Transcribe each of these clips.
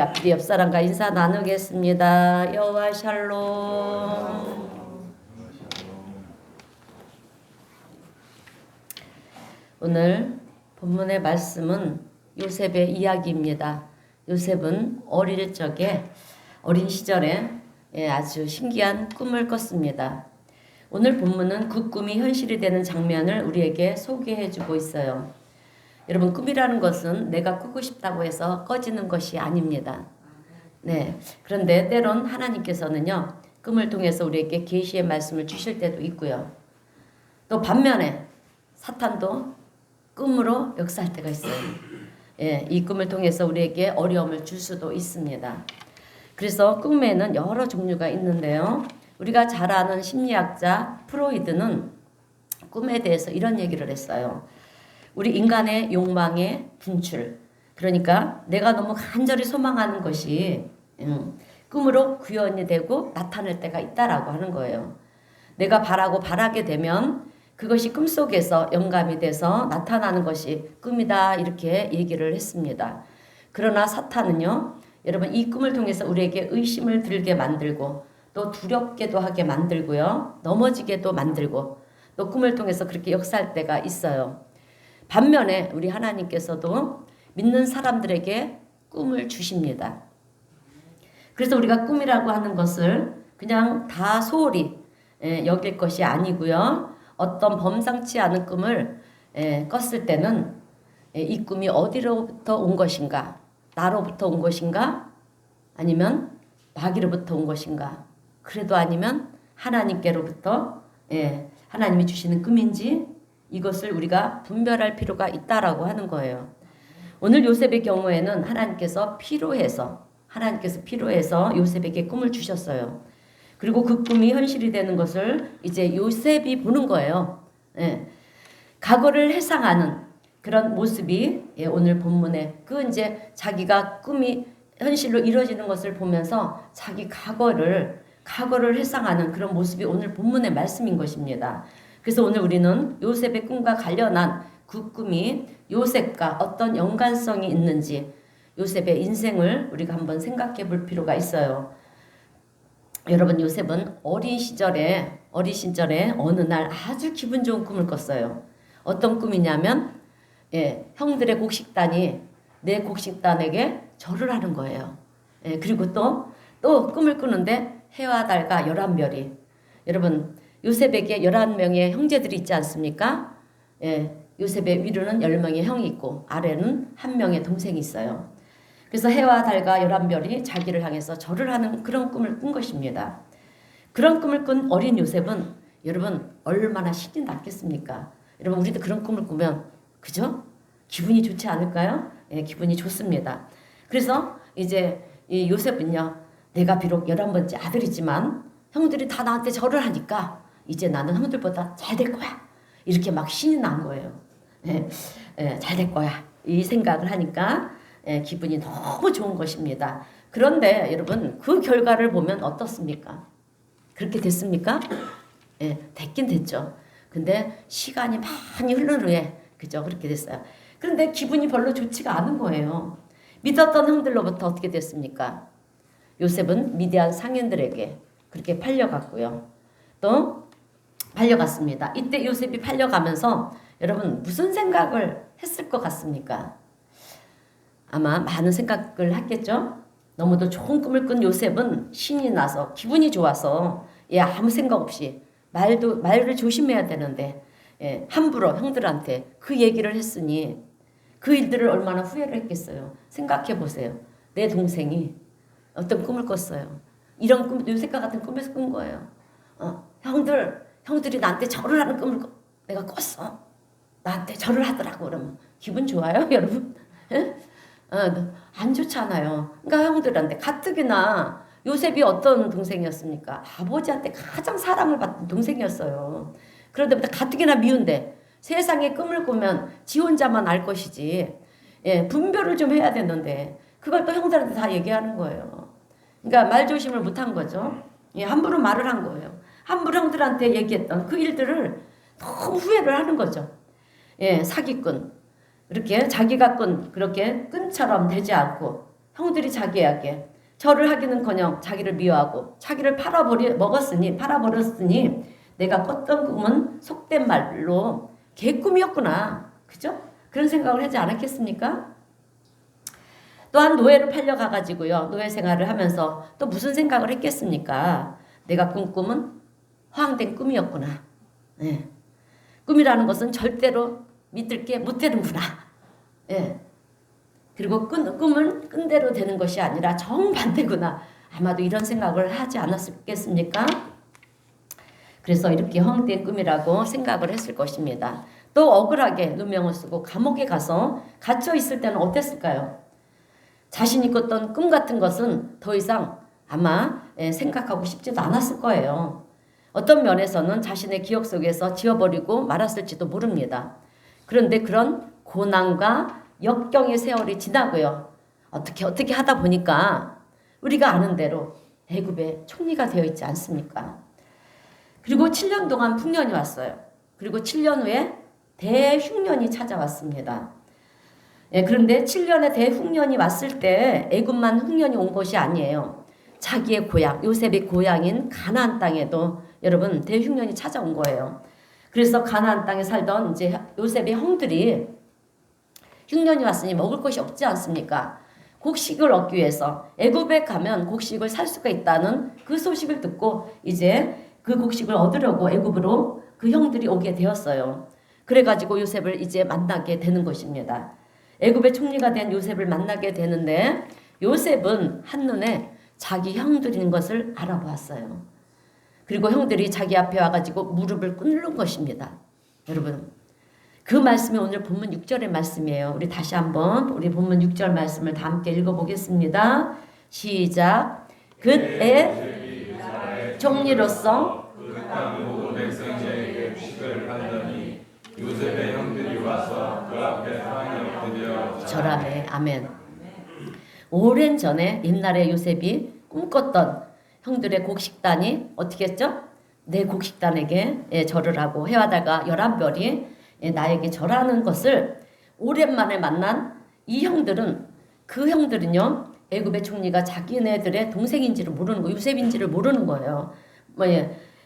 앞뒤 옆 사람과 인사 나누겠습니다. 여호와 샬롬. 오늘 본문의 말씀은 요셉의 이야기입니다. 요셉은 어린 시절에 아주 신기한 꿈을 꿨습니다. 오늘 본문은 그 꿈이 현실이 되는 장면을 우리에게 소개해주고 있어요. 여러분, 꿈이라는 것은 내가 꾸고 싶다고 해서 꺼지는 것이 아닙니다. 네. 그런데 때론 하나님께서는요, 꿈을 통해서 우리에게 계시의 말씀을 주실 때도 있고요. 또 반면에 사탄도 꿈으로 역사할 때가 있어요. 이 꿈을 통해서 우리에게 어려움을 줄 수도 있습니다. 그래서 꿈에는 여러 종류가 있는데요. 우리가 잘 아는 심리학자 프로이드는 꿈에 대해서 이런 얘기를 했어요. 우리 인간의 욕망의 분출, 그러니까 내가 너무 간절히 소망하는 것이 꿈으로 구현이 되고 나타날 때가 있다라고 하는 거예요. 내가 바라게 되면 그것이 꿈속에서 영감이 돼서 나타나는 것이 꿈이다, 이렇게 얘기를 했습니다. 그러나 사탄은요, 여러분, 이 꿈을 통해서 우리에게 의심을 들게 만들고 또 두렵게도 하게 만들고요, 넘어지게도 만들고 또 꿈을 통해서 그렇게 역사할 때가 있어요. 반면에 우리 하나님께서도 믿는 사람들에게 꿈을 주십니다. 그래서 우리가 꿈이라고 하는 것을 그냥 다 소홀히 여길 것이 아니고요, 어떤 범상치 않은 꿈을 꿨을 때는 이 꿈이 어디로부터 온 것인가, 나로부터 온 것인가, 아니면 마귀로부터 온 것인가, 그래도 아니면 하나님께로부터 하나님이 주시는 꿈인지, 이것을 우리가 분별할 필요가 있다라고 하는 거예요. 오늘 요셉의 경우에는 하나님께서 필요해서 요셉에게 꿈을 주셨어요. 그리고 그 꿈이 현실이 되는 것을 이제 요셉이 보는 거예요. 과거를 회상하는 그런 모습이 오늘 본문에 이제 자기가 꿈이 현실로 이루어지는 것을 보면서 자기 과거를 회상하는 그런 모습이 오늘 본문의 말씀인 것입니다. 그래서 오늘 우리는 요셉의 꿈과 관련한 그 꿈이 요셉과 어떤 연관성이 있는지, 요셉의 인생을 우리가 한번 생각해 볼 필요가 있어요. 여러분, 요셉은 어린 시절에 어느 날 아주 기분 좋은 꿈을 꿨어요. 어떤 꿈이냐면 형들의 곡식단이 내 곡식단에게 절을 하는 거예요. 그리고 또 꿈을 꾸는데 해와 달과 11별이, 여러분, 요셉에게 11명의 형제들이 있지 않습니까? 요셉의 위로는 10명의 형이 있고 아래는 1명의 동생이 있어요. 그래서 해와 달과 11별이 자기를 향해서 절을 하는 그런 꿈을 꾼 것입니다. 그런 꿈을 꾼 어린 요셉은 여러분 얼마나 신이 났겠습니까? 여러분, 우리도 그런 꿈을 꾸면 그죠? 기분이 좋지 않을까요? 기분이 좋습니다. 그래서 이제 이 요셉은요, 내가 비록 11번째 아들이지만 형들이 다 나한테 절을 하니까 이제 나는 형들보다 잘 될 거야, 이렇게 막 신이 난 거예요. 잘 될 거야, 이 생각을 하니까 기분이 너무 좋은 것입니다. 그런데 여러분, 그 결과를 보면 어떻습니까? 그렇게 됐습니까? 됐긴 됐죠. 근데 시간이 많이 흐른 후에 그렇게 됐어요. 그런데 기분이 별로 좋지가 않은 거예요. 믿었던 형들로부터 어떻게 됐습니까? 요셉은 미디안 상인들에게 그렇게 팔려갔고요. 또 팔려갔습니다. 이때 요셉이 팔려가면서 여러분 무슨 생각을 했을 것 같습니까? 아마 많은 생각을 했겠죠. 너무도 좋은 꿈을 꾼 요셉은 신이 나서 기분이 좋아서 아무 생각 없이 말을 조심해야 되는데 함부로 형들한테 그 얘기를 했으니 그 일들을 얼마나 후회를 했겠어요. 생각해 보세요. 내 동생이 어떤 꿈을 꿨어요. 이런 꿈, 요셉과 같은 꿈에서 꾼 거예요. 형들이 나한테 절을 하는 꿈을 내가 꿨어. 나한테 절을 하더라고. 그러면 기분 좋아요, 여러분? 안 좋잖아요. 그러니까 형들한테, 가뜩이나 요셉이 어떤 동생이었습니까? 아버지한테 가장 사랑을 받던 동생이었어요. 그런데 가뜩이나 미운데 세상에 꿈을 꾸면 지 혼자만 알 것이지, 분별을 좀 해야 되는데 그걸 또 형들한테 다 얘기하는 거예요. 그러니까 말 조심을 못한 거죠. 함부로 말을 한 거예요. 함부로 형들한테 얘기했던 그 일들을 너무 후회를 하는 거죠. 사기꾼, 이렇게 자기가 꾼 그렇게 끈처럼 되지 않고 형들이 자기에게 절을 하기는커녕 자기를 미워하고 자기를 팔아버렸으니 내가 꿨던 꿈은 속된 말로 개꿈이었구나. 그죠? 그런 생각을 하지 않았겠습니까? 또한 노예를 팔려가가지고요. 노예 생활을 하면서 또 무슨 생각을 했겠습니까? 내가 꾼 꿈은 허황된 꿈이었구나. 예. 꿈이라는 것은 절대로 믿을 게 못 되는구나. 예. 그리고 꿈은 끈 대로 되는 것이 아니라 정반대구나. 아마도 이런 생각을 하지 않았겠습니까? 그래서 이렇게 허황된 꿈이라고 생각을 했을 것입니다. 또 억울하게 누명을 쓰고 감옥에 가서 갇혀 있을 때는 어땠을까요? 자신이 꿨던 꿈 같은 것은 더 이상 아마 생각하고 싶지도 않았을 거예요. 어떤 면에서는 자신의 기억 속에서 지워버리고 말았을지도 모릅니다. 그런데 그런 고난과 역경의 세월이 지나고요. 어떻게 하다 보니까 우리가 아는 대로 애굽의 총리가 되어 있지 않습니까? 그리고 7년 동안 풍년이 왔어요. 그리고 7년 후에 대흉년이 찾아왔습니다. 그런데 7년의 대흉년이 왔을 때 애굽만 흉년이 온 것이 아니에요. 자기의 고향, 요셉의 고향인 가나안 땅에도 여러분 대흉년이 찾아온 거예요. 그래서 가나안 땅에 살던 이제 요셉의 형들이 흉년이 왔으니 먹을 것이 없지 않습니까? 곡식을 얻기 위해서 애굽에 가면 곡식을 살 수가 있다는 그 소식을 듣고 이제 그 곡식을 얻으려고 애굽으로 그 형들이 오게 되었어요. 그래가지고 요셉을 이제 만나게 되는 것입니다. 애굽의 총리가 된 요셉을 만나게 되는데 요셉은 한눈에 자기 형들인 것을 알아보았어요. 그리고 형들이 자기 앞에 와가지고 무릎을 꿇는 것입니다. 여러분 그 말씀이 오늘 본문 6절의 말씀이에요. 우리 다시 한번 우리 본문 6절 말씀을 다 함께 읽어보겠습니다. 시작. 그의 총리로서 요셉의 형들이 와서 그 앞에 상에 엎드려 절하매. 아멘. 오랜 전에 옛날에 요셉이 꿈꿨던 형들의 곡식단이 어떻게 했죠? 내 곡식단에게 절을 하고 해와다가 11별이 나에게 절하는 것을 오랜만에 만난 이 형들은 그 형들은요 애굽의 총리가 자기네들의 동생인지를 모르는 거, 요셉인지를 모르는 거예요.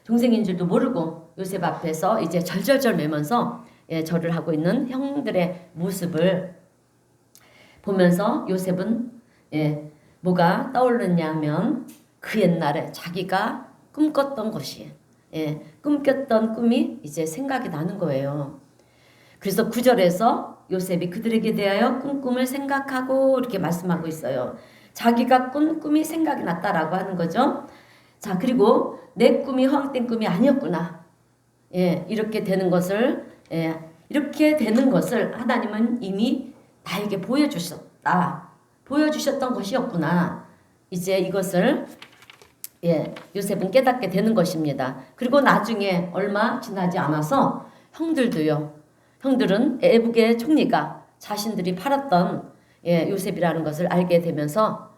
동생인 줄도 모르고 요셉 앞에서 이제 절절절 매면서 절을 하고 있는 형들의 모습을 보면서 요셉은 뭐가 떠오르냐 하면 그 옛날에 자기가 꿈꿨던 것이 꿈꿨던 꿈이 이제 생각이 나는 거예요. 그래서 9절에서 요셉이 그들에게 대하여 꾼 꿈을 생각하고 이렇게 말씀하고 있어요. 자기가 꾼 꿈이 생각이 났다라고 하는 거죠. 자, 그리고 내 꿈이 허황된 꿈이 아니었구나. 이렇게 되는 것을 하나님은 이미 나에게 보여주셨던 것이었구나. 이제 이것을 요셉은 깨닫게 되는 것입니다. 그리고 나중에 얼마 지나지 않아서 형들은 애굽의 총리가 자신들이 팔았던 요셉이라는 것을 알게 되면서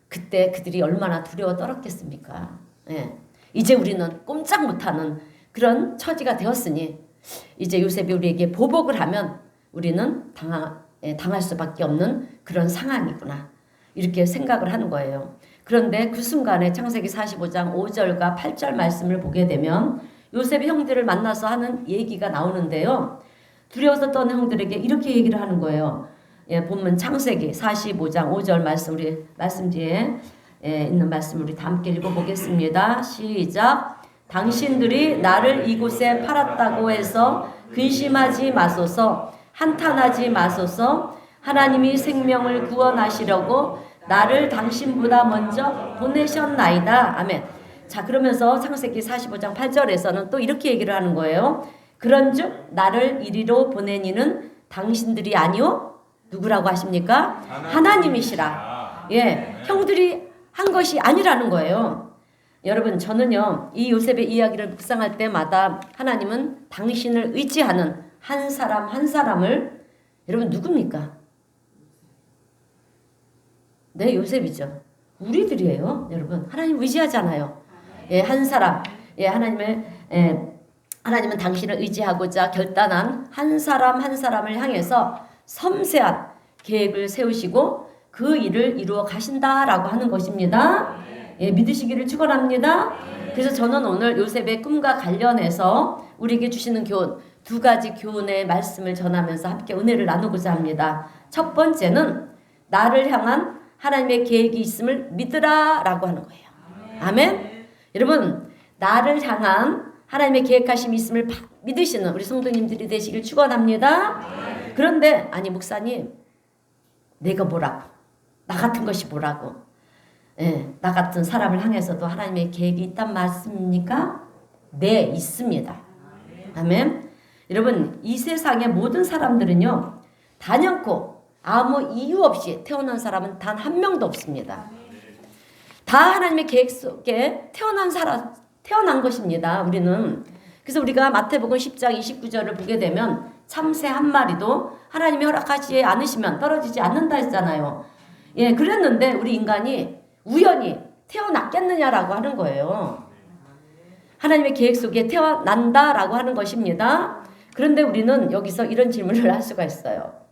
그때 그들이 얼마나 두려워 떨었겠습니까? 이제 우리는 꼼짝 못하는 그런 처지가 되었으니 이제 요셉이 우리에게 보복을 하면 우리는 당할 수밖에 없는 그런 상황이구나. 이렇게 생각을 하는 거예요. 그런데 그 순간에 창세기 45장 5절과 8절 말씀을 보게 되면 요셉이 형들을 만나서 하는 얘기가 나오는데요. 두려워서 떠는 형들에게 이렇게 얘기를 하는 거예요. 본문 창세기 45장 5절 말씀, 우리 말씀 뒤에 있는 말씀 우리 다 함께 읽어보겠습니다. 시작. 당신들이 나를 이곳에 팔았다고 해서 근심하지 마소서, 한탄하지 마소서. 하나님이 생명을 구원하시려고 나를 당신보다 먼저 보내셨나이다. 아멘. 자, 그러면서 창세기 45장 8절에서는 또 이렇게 얘기를 하는 거예요. 그런즉 나를 이리로 보낸 이는 당신들이 아니요 누구라고 하십니까? 하나님이시라. 형들이 한 것이 아니라는 거예요. 여러분, 저는요 이 요셉의 이야기를 묵상할 때마다 하나님은 당신을 의지하는 한 사람 한 사람을, 여러분 누굽니까? 네, 요셉이죠. 우리들이에요. 여러분, 하나님 의지하잖아요. 한 사람, 하나님은 당신을 의지하고자 결단한 한 사람 한 사람을 향해서 섬세한 계획을 세우시고 그 일을 이루어 가신다라고 하는 것입니다. 예, 믿으시기를 축원합니다. 그래서 저는 오늘 요셉의 꿈과 관련해서 우리에게 주시는 교훈, 두 가지 교훈의 말씀을 전하면서 함께 은혜를 나누고자 합니다. 첫 번째는 나를 향한 하나님의 계획이 있음을 믿으라 라고 하는 거예요. 아멘. 여러분, 나를 향한 하나님의 계획하심이 있음을 믿으시는 우리 성도님들이 되시길 축원합니다. 그런데 아니 목사님, 내가 뭐라고, 나 같은 것이 뭐라고, 예, 나 같은 사람을 향해서도 하나님의 계획이 있단 말씀입니까? 네, 있습니다. 아멘. 여러분, 이 세상의 모든 사람들은요, 단연코 아무 이유 없이 태어난 사람은 단 한 명도 없습니다. 다 하나님의 계획 속에 태어난 것입니다. 우리는. 그래서 우리가 마태복음 10장 29절을 보게 되면 참새 한 마리도 하나님이 허락하지 않으시면 떨어지지 않는다 했잖아요. 예, 그랬는데 우리 인간이 우연히 태어났겠느냐라고 하는 거예요. 하나님의 계획 속에 태어난다라고 하는 것입니다. 그런데 우리는 여기서 이런 질문을 할 수가 있어요.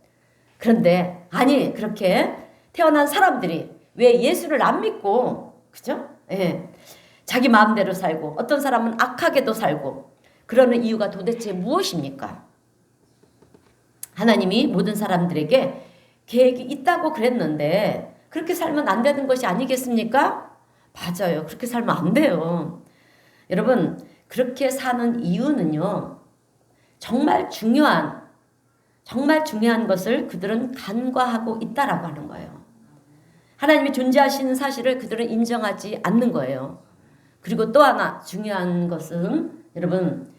그런데 아니 그렇게 태어난 사람들이 왜 예수를 안 믿고, 그죠? 예, 자기 마음대로 살고 어떤 사람은 악하게도 살고 그러는 이유가 도대체 무엇입니까? 하나님이 모든 사람들에게 계획이 있다고 그랬는데 그렇게 살면 안 되는 것이 아니겠습니까? 맞아요. 그렇게 살면 안 돼요. 여러분, 그렇게 사는 이유는요, 정말 중요한 것을 그들은 간과하고 있다라고 하는 거예요. 하나님이 존재하시는 사실을 그들은 인정하지 않는 거예요. 그리고 또 하나 중요한 것은 여러분,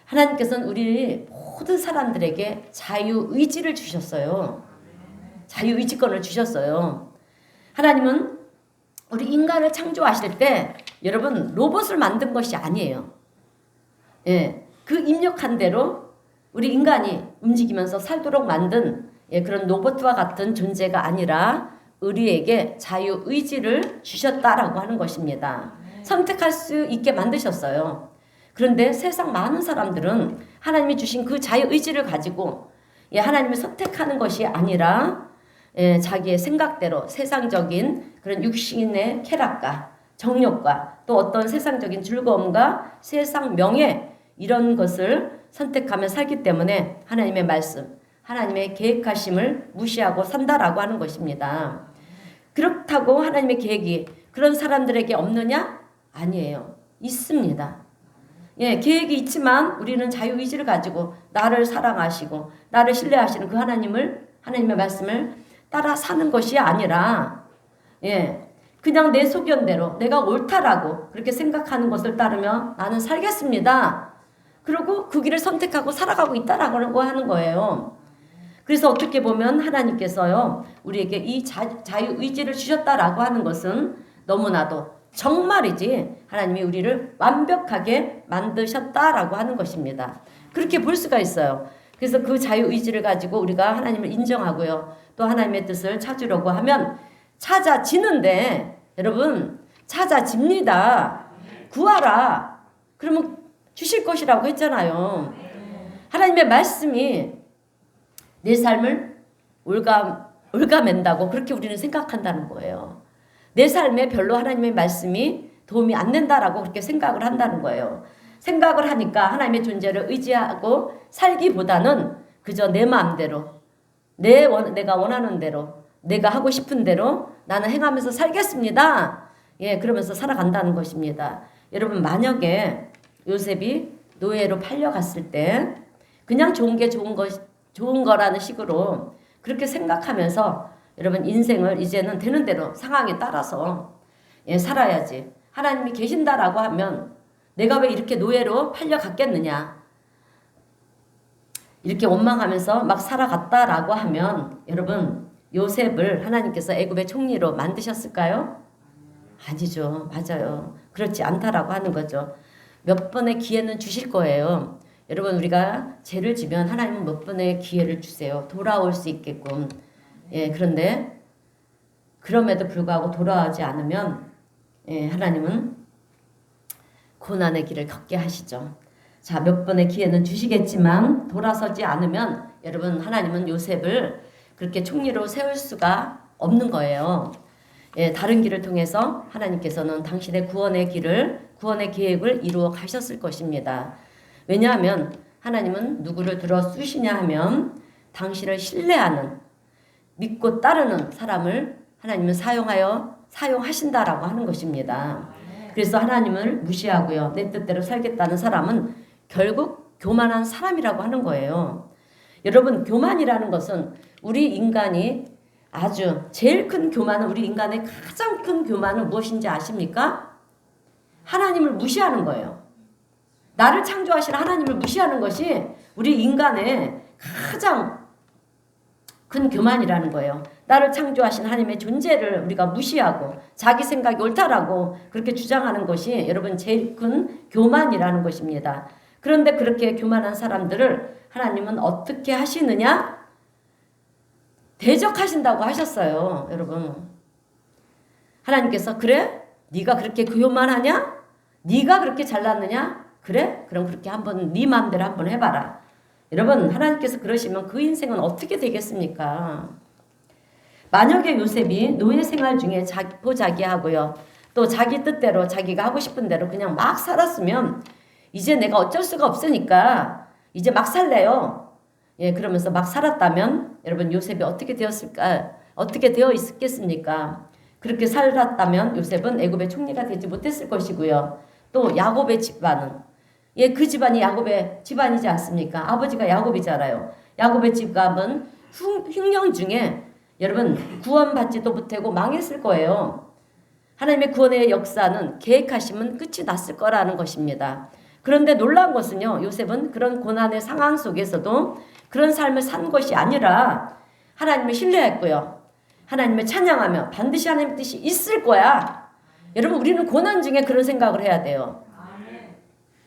하나님께서는 우리 모든 사람들에게 자유의지를 주셨어요. 자유의지권을 주셨어요. 하나님은 우리 인간을 창조하실 때 여러분 로봇을 만든 것이 아니에요. 예, 그 입력한 대로 우리 인간이 움직이면서 살도록 만든 그런 로봇과 같은 존재가 아니라 우리에게 자유의지를 주셨다라고 하는 것입니다. 선택할 수 있게 만드셨어요. 그런데 세상 많은 사람들은 하나님이 주신 그 자유의지를 가지고 하나님을 선택하는 것이 아니라 자기의 생각대로 세상적인 그런 육신의 쾌락과 정욕과 또 어떤 세상적인 즐거움과 세상 명예 이런 것을 선택하며 살기 때문에 하나님의 말씀, 하나님의 계획하심을 무시하고 산다라고 하는 것입니다. 그렇다고 하나님의 계획이 그런 사람들에게 없느냐? 아니에요. 있습니다. 예, 계획이 있지만 우리는 자유의지를 가지고 나를 사랑하시고 나를 신뢰하시는 그 하나님의 말씀을 따라 사는 것이 아니라 그냥 내 소견대로 내가 옳다라고 그렇게 생각하는 것을 따르며 나는 살겠습니다. 그리고 그 길을 선택하고 살아가고 있다라고 하는 거예요. 그래서 어떻게 보면 하나님께서요 우리에게 이 자유의지를 주셨다라고 하는 것은 너무나도 정말이지 하나님이 우리를 완벽하게 만드셨다라고 하는 것입니다. 그렇게 볼 수가 있어요. 그래서 그 자유의지를 가지고 우리가 하나님을 인정하고요. 또 하나님의 뜻을 찾으려고 하면 찾아지는데 여러분 찾아집니다. 구하라. 그러면 주실 것이라고 했잖아요. 하나님의 말씀이 내 삶을 올가맨다고 그렇게 우리는 생각한다는 거예요. 내 삶에 별로 하나님의 말씀이 도움이 안 된다라고 그렇게 생각을 한다는 거예요. 생각을 하니까 하나님의 존재를 의지하고 살기보다는 그저 내 마음대로 내가 원하는 대로 내가 하고 싶은 대로 나는 행하면서 살겠습니다. 그러면서 살아간다는 것입니다. 여러분 만약에 요셉이 노예로 팔려갔을 때 그냥 좋은 게 좋은 거라는 식으로 그렇게 생각하면서 여러분 인생을 이제는 되는 대로 상황에 따라서 살아야지. 하나님이 계신다라고 하면 내가 왜 이렇게 노예로 팔려갔겠느냐. 이렇게 원망하면서 막 살아갔다라고 하면 여러분 요셉을 하나님께서 애굽의 총리로 만드셨을까요? 아니죠. 맞아요. 그렇지 않다라고 하는 거죠. 몇 번의 기회는 주실 거예요. 여러분 우리가 죄를 지면 하나님은 몇 번의 기회를 주세요. 돌아올 수 있게끔. 그런데 그럼에도 불구하고 돌아오지 않으면 하나님은 고난의 길을 걷게 하시죠. 자, 몇 번의 기회는 주시겠지만 돌아서지 않으면 여러분 하나님은 요셉을 그렇게 총리로 세울 수가 없는 거예요. 예, 다른 길을 통해서 하나님께서는 당신의 구원의 구원의 계획을 이루어 가셨을 것입니다. 왜냐하면 하나님은 누구를 들어 쓰시냐 하면 당신을 신뢰하는, 믿고 따르는 사람을 하나님은 사용하신다라고 하는 것입니다. 그래서 하나님을 무시하고요, 내 뜻대로 살겠다는 사람은 결국 교만한 사람이라고 하는 거예요. 여러분, 교만이라는 것은 우리 인간이 아주 제일 큰 교만은, 우리 인간의 가장 큰 교만은 무엇인지 아십니까? 하나님을 무시하는 거예요. 나를 창조하신 하나님을 무시하는 것이 우리 인간의 가장 큰 교만이라는 거예요. 나를 창조하신 하나님의 존재를 우리가 무시하고 자기 생각이 옳다라고 그렇게 주장하는 것이 여러분 제일 큰 교만이라는 것입니다. 그런데 그렇게 교만한 사람들을 하나님은 어떻게 하시느냐? 대적하신다고 하셨어요. 여러분, 하나님께서 그래? 네가 그렇게 교만하냐? 네가 그렇게 잘났느냐? 그래? 그럼 그렇게 한번 네 마음대로 한번 해봐라. 여러분, 하나님께서 그러시면 그 인생은 어떻게 되겠습니까? 만약에 요셉이 노예 생활 중에 자기하고요, 또 자기 뜻대로 자기가 하고 싶은 대로 그냥 막 살았으면 이제 내가 어쩔 수가 없으니까 이제 막 살래요. 예, 그러면서 막 살았다면 여러분, 요셉이 어떻게 되었을까? 어떻게 되어 있겠습니까? 그렇게 살았다면 요셉은 애굽의 총리가 되지 못했을 것이고요. 또 야곱의 집안은, 예, 그 집안이 야곱의 집안이지 않습니까? 아버지가 야곱이잖아요. 야곱의 집안은 흉년 중에 여러분 구원받지도 못하고 망했을 거예요. 하나님의 구원의 역사는 계획하시면 끝이 났을 거라는 것입니다. 그런데 놀라운 것은요, 요셉은 그런 고난의 상황 속에서도 그런 삶을 산 것이 아니라 하나님을 신뢰했고요, 하나님을 찬양하며 반드시 하나님의 뜻이 있을 거야. 여러분, 우리는 고난 중에 그런 생각을 해야 돼요.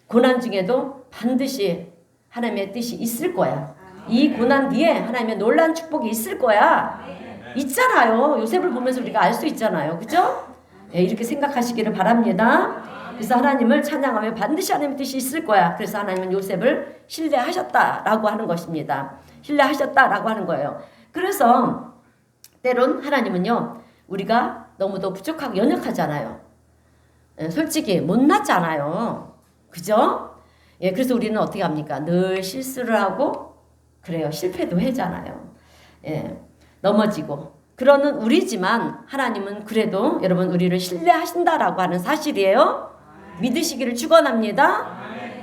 고난 중에도 반드시 하나님의 뜻이 있을 거야. 이 고난 뒤에 하나님의 놀라운 축복이 있을 거야. 있잖아요. 요셉을 보면서 우리가 알 수 있잖아요. 그죠? 네, 이렇게 생각하시기를 바랍니다. 그래서 하나님을 찬양하며 반드시 하나님의 뜻이 있을 거야. 그래서 하나님은 요셉을 신뢰하셨다라고 하는 것입니다. 신뢰하셨다라고 하는 거예요. 그래서 때론 하나님은요, 우리가 너무도 부족하고 연약하잖아요. 솔직히 못났잖아요. 그죠? 예, 그래서 우리는 어떻게 합니까? 늘 실수를 하고, 그래요, 실패도 하잖아요. 예, 넘어지고. 그러는 우리지만 하나님은 그래도 여러분 우리를 신뢰하신다라고 하는 사실이에요. 믿으시기를 축원합니다.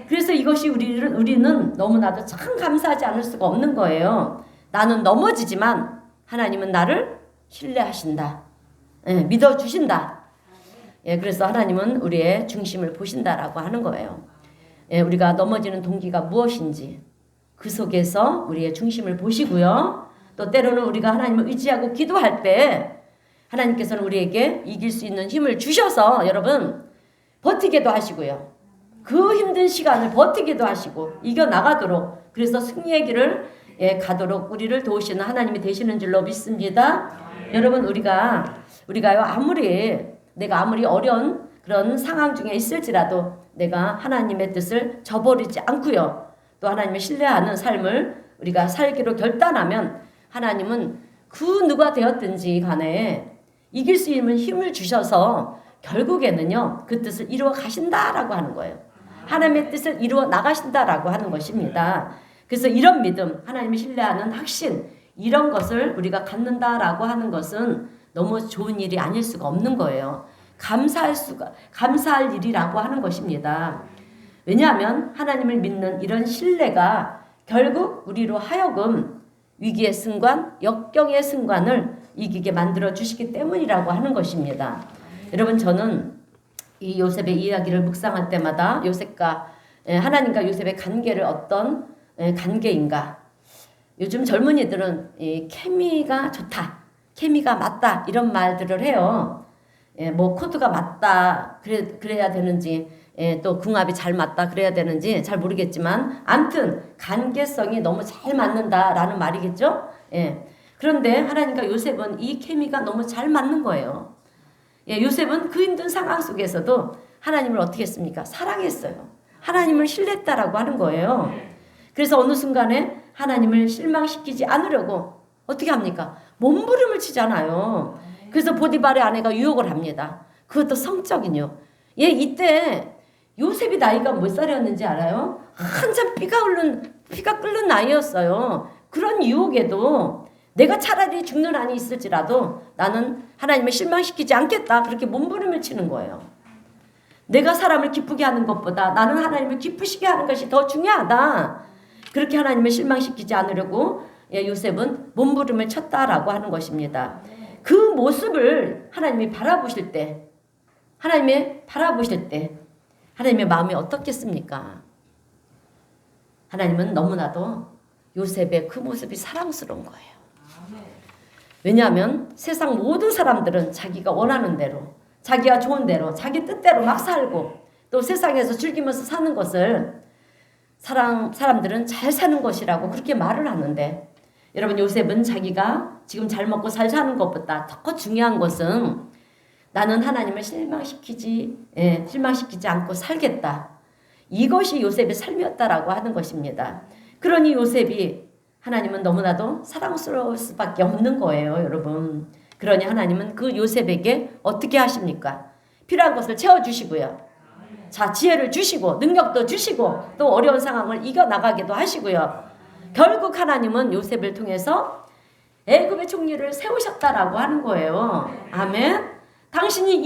그래서 이것이 우리는 너무나도 참 감사하지 않을 수가 없는 거예요. 나는 넘어지지만 하나님은 나를 신뢰하신다. 예, 믿어주신다. 예, 그래서 하나님은 우리의 중심을 보신다라고 하는 거예요. 예, 우리가 넘어지는 동기가 무엇인지 그 속에서 우리의 중심을 보시고요. 또 때로는 우리가 하나님을 의지하고 기도할 때 하나님께서는 우리에게 이길 수 있는 힘을 주셔서 여러분 버티게도 하시고요. 그 힘든 시간을 버티기도 하시고 이겨나가도록, 그래서 승리의 길을 가도록 우리를 도우시는 하나님이 되시는 줄로 믿습니다. 여러분, 우리가요, 내가 아무리 어려운 그런 상황 중에 있을지라도 내가 하나님의 뜻을 저버리지 않고요, 또 하나님을 신뢰하는 삶을 우리가 살기로 결단하면 하나님은 그 누가 되었든지 간에 이길 수 있는 힘을 주셔서 결국에는요, 그 뜻을 이루어 가신다라고 하는 거예요. 하나님의 뜻을 이루어 나가신다라고 하는 것입니다. 그래서 이런 믿음, 하나님을 신뢰하는 확신, 이런 것을 우리가 갖는다라고 하는 것은 너무 좋은 일이 아닐 수가 없는 거예요. 감사할 일이라고 하는 것입니다. 왜냐하면 하나님을 믿는 이런 신뢰가 결국 우리로 하여금 위기의 순간, 역경의 순간을 이기게 만들어 주시기 때문이라고 하는 것입니다. 여러분, 저는 이 요셉의 이야기를 묵상할 때마다 하나님과 요셉의 관계를 어떤 관계인가? 요즘 젊은이들은 케미가 좋다, 케미가 맞다, 이런 말들을 해요. 뭐 코드가 맞다 그래야 되는지, 또 궁합이 잘 맞다 그래야 되는지 잘 모르겠지만 아무튼 관계성이 너무 잘 맞는다라는 말이겠죠. 그런데 하나님과 요셉은 이 케미가 너무 잘 맞는 거예요. 요셉은 그 힘든 상황 속에서도 하나님을 어떻게 했습니까? 사랑했어요. 하나님을 신뢰했다라고 하는 거예요. 그래서 어느 순간에 하나님을 실망시키지 않으려고 어떻게 합니까? 몸부림을 치잖아요. 그래서 보디발의 아내가 유혹을 합니다. 그것도 성적인 유혹. 예, 이때 요셉이 나이가 몇 살이었는지 알아요? 한참 피가 끓는 나이였어요. 그런 유혹에도 내가 차라리 죽는 한이 있을지라도 나는 하나님을 실망시키지 않겠다. 그렇게 몸부림을 치는 거예요. 내가 사람을 기쁘게 하는 것보다 나는 하나님을 기쁘시게 하는 것이 더 중요하다. 그렇게 하나님을 실망시키지 않으려고 요셉은 몸부림을 쳤다라고 하는 것입니다. 그 모습을 하나님이 바라보실 때 하나님의 마음이 어떻겠습니까? 하나님은 너무나도 요셉의 그 모습이 사랑스러운 거예요. 왜냐하면 세상 모든 사람들은 자기가 원하는 대로, 자기가 좋은 대로, 자기 뜻대로 막 살고 또 세상에서 즐기면서 사는 것을 사람들은 잘 사는 것이라고 그렇게 말을 하는데, 여러분, 요셉은 자기가 지금 잘 먹고 잘 사는 것보다 더 중요한 것은 나는 하나님을 실망시키지 않고 살겠다. 이것이 요셉의 삶이었다라고 하는 것입니다. 그러니 요셉이 하나님은 너무나도 사랑스러울 수밖에 없는 거예요, 여러분. 그러니 하나님은 그 요셉에게 어떻게 하십니까? 필요한 것을 채워주시고요. 자, 지혜를 주시고 능력도 주시고 또 어려운 상황을 이겨나가기도 하시고요. 결국 하나님은 요셉을 통해서 애굽의 총리를 세우셨다라고 하는 거예요. 아멘. 당신이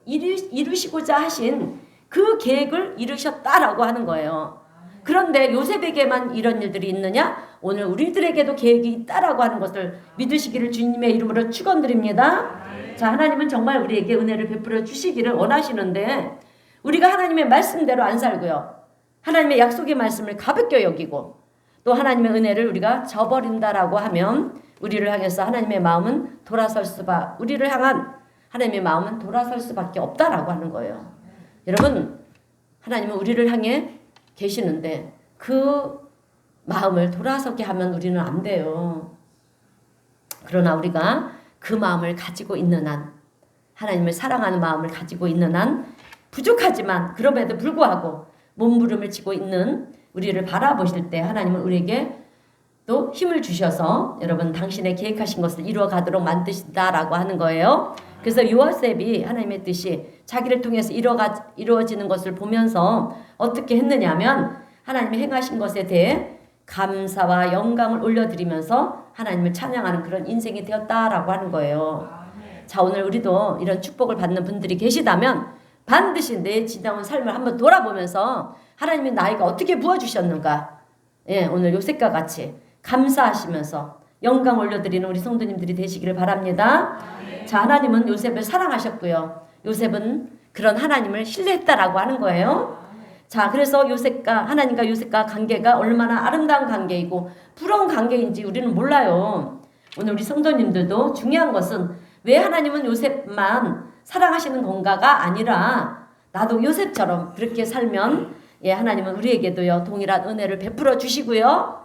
이루시고자 하신 그 계획을 이루셨다라고 하는 거예요. 그런데 요셉에게만 이런 일들이 있느냐? 오늘 우리들에게도 계획이 있다라고 하는 것을 믿으시기를 주님의 이름으로 축원드립니다. 자, 하나님은 정말 우리에게 은혜를 베풀어 주시기를 원하시는데 우리가 하나님의 말씀대로 안 살고요. 하나님의 약속의 말씀을 가볍게 여기고 또 하나님의 은혜를 우리가 저버린다라고 하면 우리를 향해서 하나님의 마음은 우리를 향한 하나님의 마음은 돌아설 수밖에 없다라고 하는 거예요. 여러분, 하나님은 우리를 향해 계시는데 그 마음을 돌아서게 하면 우리는 안 돼요. 그러나 우리가 그 마음을 가지고 있는 한, 하나님을 사랑하는 마음을 가지고 있는 한 부족하지만 그럼에도 불구하고 몸부림을 치고 있는 우리를 바라보실 때 하나님은 우리에게 또 힘을 주셔서 여러분 당신의 계획하신 것을 이루어 가도록 만드신다라고 하는 거예요. 그래서 요셉이 하나님의 뜻이 자기를 통해서 이루어지는 것을 보면서 어떻게 했느냐면 하나님이 행하신 것에 대해 감사와 영광을 올려드리면서 하나님을 찬양하는 그런 인생이 되었다라고 하는 거예요. 자, 오늘 우리도 이런 축복을 받는 분들이 계시다면 반드시 내 지나온 삶을 한번 돌아보면서 하나님이 나에게 어떻게 부어주셨는가, 오늘 요셉과 같이 감사하시면서 영광 올려드리는 우리 성도님들이 되시기를 바랍니다. 자, 하나님은 요셉을 사랑하셨고요. 요셉은 그런 하나님을 신뢰했다라고 하는 거예요. 자, 그래서 하나님과 요셉과 관계가 얼마나 아름다운 관계이고 부러운 관계인지 우리는 몰라요. 오늘 우리 성도님들도 중요한 것은 왜 하나님은 요셉만 사랑하시는 건가가 아니라 나도 요셉처럼 그렇게 살면 하나님은 우리에게도요 동일한 은혜를 베풀어 주시고요.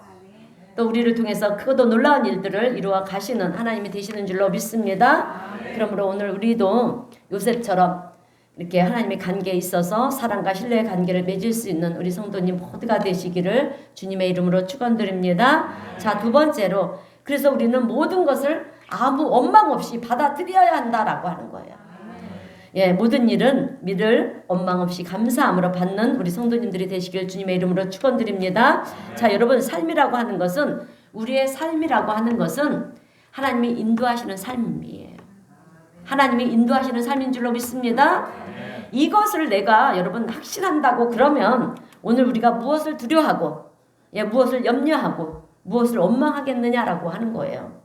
또 우리를 통해서 크고도 놀라운 일들을 이루어 가시는 하나님이 되시는 줄로 믿습니다. 그러므로 오늘 우리도 요셉처럼 이렇게 하나님의 관계에 있어서 사랑과 신뢰의 관계를 맺을 수 있는 우리 성도님 모두가 되시기를 주님의 이름으로 축원드립니다. 자, 두 번째로, 그래서 우리는 모든 것을 아무 원망 없이 받아들여야 한다라고 하는 거예요. 모든 일은 미를 원망 없이 감사함으로 받는 우리 성도님들이 되시길 주님의 이름으로 축원드립니다. 자, 여러분, 삶이라고 하는 것은, 우리의 삶이라고 하는 것은 하나님이 인도하시는 삶이에요. 하나님이 인도하시는 삶인 줄로 믿습니다. 이것을 내가 여러분 확신한다고 그러면 오늘 우리가 무엇을 두려워하고 무엇을 염려하고 무엇을 원망하겠느냐라고 하는 거예요.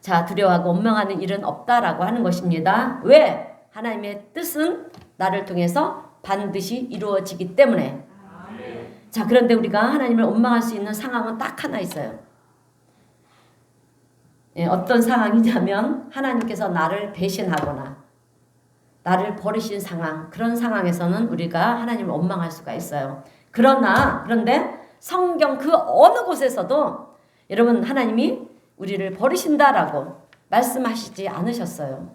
자, 두려워하고 원망하는 일은 없다라고 하는 것입니다. 왜? 하나님의 뜻은 나를 통해서 반드시 이루어지기 때문에. 자, 그런데 우리가 하나님을 원망할 수 있는 상황은 딱 하나 있어요. 어떤 상황이냐면 하나님께서 나를 배신하거나 나를 버리신 상황, 그런 상황에서는 우리가 하나님을 원망할 수가 있어요. 그런데 성경 그 어느 곳에서도 여러분 하나님이 우리를 버리신다라고 말씀하시지 않으셨어요.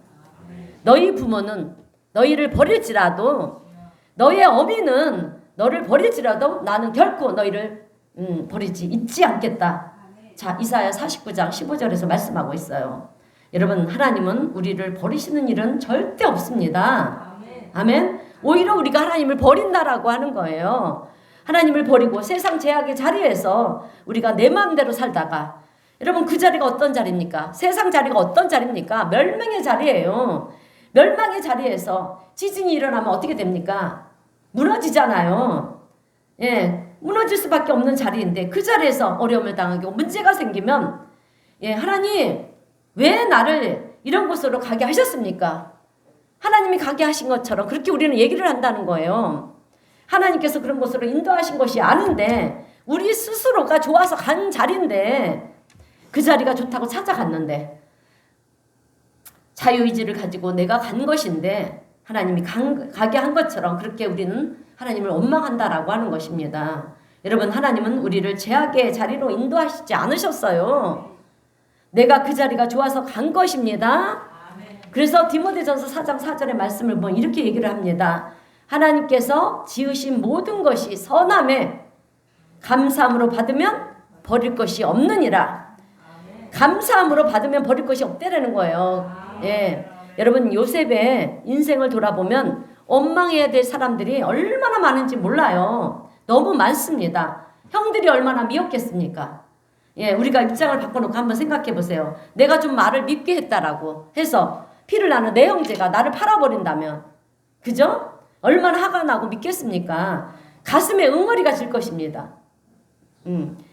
너희 부모는 너희를 버릴지라도, 너의 어미는 너를 버릴지라도 나는 결코 너희를 잊지 않겠다. 자, 이사야 49장 15절에서 말씀하고 있어요. 여러분, 하나님은 우리를 버리시는 일은 절대 없습니다. 아멘. 오히려 우리가 하나님을 버린다라고 하는 거예요. 하나님을 버리고 세상 제약의 자리에서 우리가 내 마음대로 살다가, 여러분, 그 자리가 어떤 자리입니까? 세상 자리가 어떤 자리입니까? 멸망의 자리예요. 멸망의 자리에서 지진이 일어나면 어떻게 됩니까? 무너지잖아요. 예, 무너질 수밖에 없는 자리인데 그 자리에서 어려움을 당하고 문제가 생기면, 예, 하나님 왜 나를 이런 곳으로 가게 하셨습니까? 하나님이 가게 하신 것처럼 그렇게 우리는 얘기를 한다는 거예요. 하나님께서 그런 곳으로 인도하신 것이 아는데, 우리 스스로가 좋아서 간 자리인데, 그 자리가 좋다고 찾아갔는데, 자유의지를 가지고 내가 간 것인데 하나님이 가게 한 것처럼 그렇게 우리는 하나님을 원망한다라고 하는 것입니다. 여러분, 하나님은 우리를 제약의 자리로 인도하시지 않으셨어요. 내가 그 자리가 좋아서 간 것입니다. 그래서 디모데전서 4장 4절의 말씀을 보면 이렇게 얘기를 합니다. 하나님께서 지으신 모든 것이 선함에 감사함으로 받으면 버릴 것이 없느니라. 감사함으로 받으면 버릴 것이 없다라는 거예요. 예, 여러분, 요셉의 인생을 돌아보면 원망해야 될 사람들이 얼마나 많은지 몰라요. 너무 많습니다. 형들이 얼마나 미웠겠습니까? 예, 우리가 입장을 바꿔놓고 한번 생각해 보세요. 내가 좀 말을 밉게 했다라고 해서 피를 나는 내 형제가 나를 팔아버린다면, 그죠? 얼마나 화가 나고 밉겠습니까? 가슴에 응어리가 질 것입니다.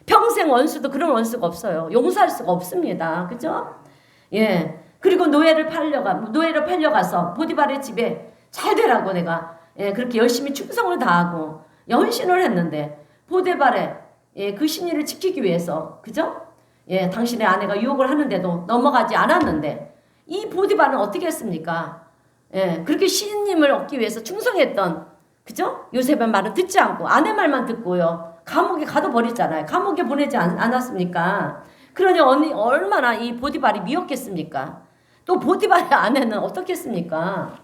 평생 원수도 그런 원수가 없어요. 용서할 수가 없습니다. 그죠? 예. 그리고 노예를 팔려가서 보디발의 집에 잘 되라고 내가, 예, 그렇게 열심히 충성을 다하고 헌신을 했는데, 보디발의, 예, 그 신의를 지키기 위해서, 그죠? 예, 당신의 아내가 유혹을 하는데도 넘어가지 않았는데, 이 보디발은 어떻게 했습니까? 예, 그렇게 신임을 얻기 위해서 충성했던, 그죠? 요셉의 말은 듣지 않고 아내 말만 듣고요, 감옥에 가둬버렸잖아요. 감옥에 보내지 않았습니까? 그러니 언니 얼마나 이 보디발이 미웠겠습니까? 또 보디발의 아내는 어떻겠습니까?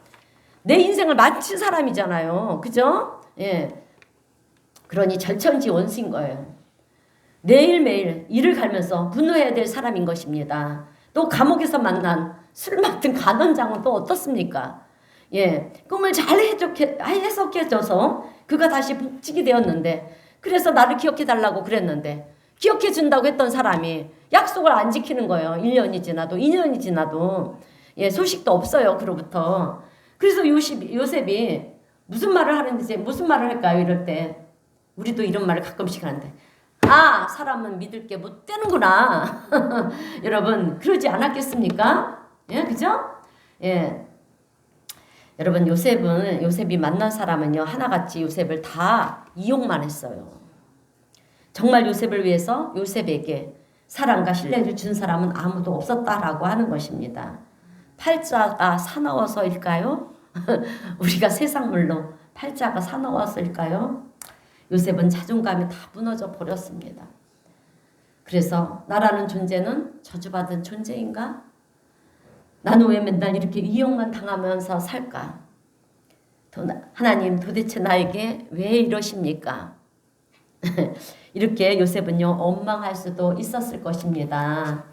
내 인생을 마친 사람이잖아요. 그죠? 예. 그러니 절천지 원수인 거예요. 매일매일 일을 갈면서 분노해야 될 사람인 것입니다. 또 감옥에서 만난 술 맡은 간원장은 또 어떻습니까? 예. 꿈을 잘 해석해줘서 그가 다시 복직이 되었는데, 그래서 나를 기억해달라고 그랬는데, 기억해준다고 했던 사람이 약속을 안 지키는 거예요. 1년이 지나도 2년이 지나도, 예, 소식도 없어요. 그로부터. 그래서 요셉이 무슨 말을 하는지, 무슨 말을 할까요? 이럴 때 우리도 이런 말을 가끔씩 하는데, 아, 사람은 믿을 게 못 되는구나. 여러분, 그러지 않았겠습니까? 예, 그죠? 예. 여러분, 요셉이 만난 사람은요, 하나같이 요셉을 다 이용만 했어요. 정말 요셉을 위해서 요셉에게 사랑과 신뢰를 준 사람은 아무도 없었다라고 하는 것입니다. 팔자가 사나워서일까요? 우리가 세상물로 팔자가 사나워서일까요? 요셉은 자존감이 다 무너져 버렸습니다. 그래서 나라는 존재는 저주받은 존재인가? 나는 왜 맨날 이렇게 이용만 당하면서 살까? 하나님, 도대체 나에게 왜 이러십니까? 이렇게 요셉은요, 원망할 수도 있었을 것입니다.